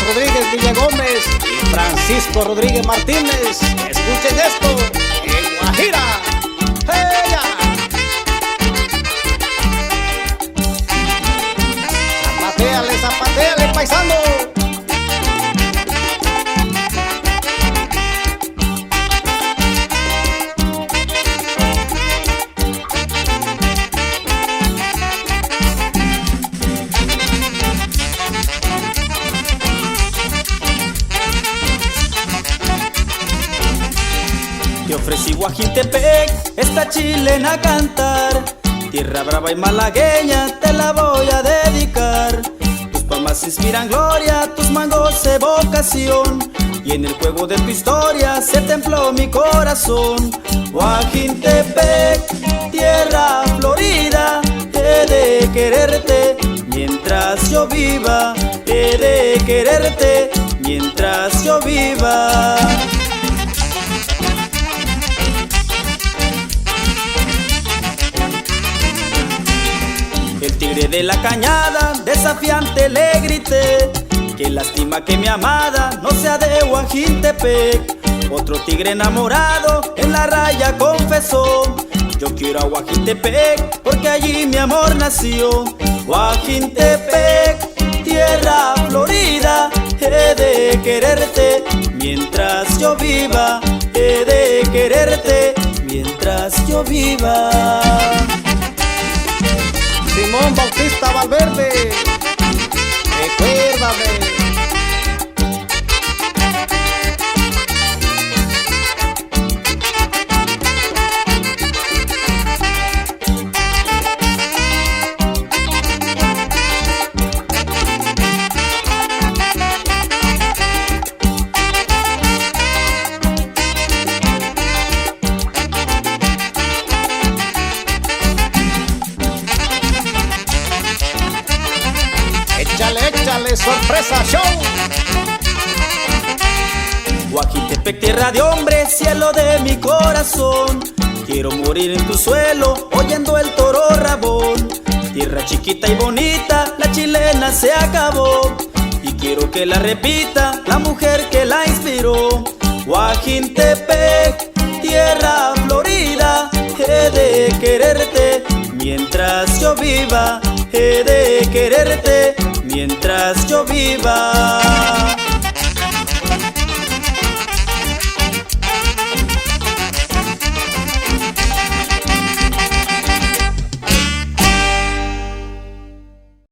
Rodríguez Villagómez y Francisco Rodríguez Martínez. Escuchen esto en Guajira. ¡Ella! Zapatéale, paisano. Te ofrecí Guajintepec, esta chilena a cantar. Tierra brava y malagueña, te la voy a dedicar. Tus palmas inspiran gloria, tus mangos evocación. Y en el juego de tu historia se templó mi corazón. Guajintepec, tierra florida, he de quererte mientras yo viva. He de quererte mientras yo viva. El tigre de la cañada, desafiante le grité. Qué lástima que mi amada no sea de Guajintepec. Otro tigre enamorado en la raya confesó: yo quiero a Guajintepec porque allí mi amor nació. Guajintepec, tierra florida, he de quererte mientras yo viva. He de quererte mientras yo viva. Simón Bautista Valverde, recuérdame. Échale, sorpresa show. Guajintepec, tierra de hombre, cielo de mi corazón. Quiero morir en tu suelo, oyendo el toro rabón. Tierra chiquita y bonita, la chilena se acabó. Y quiero que la repita la mujer que la inspiró. Guajintepec, tierra florida, he de quererte mientras yo viva. He de quererte mientras yo viva.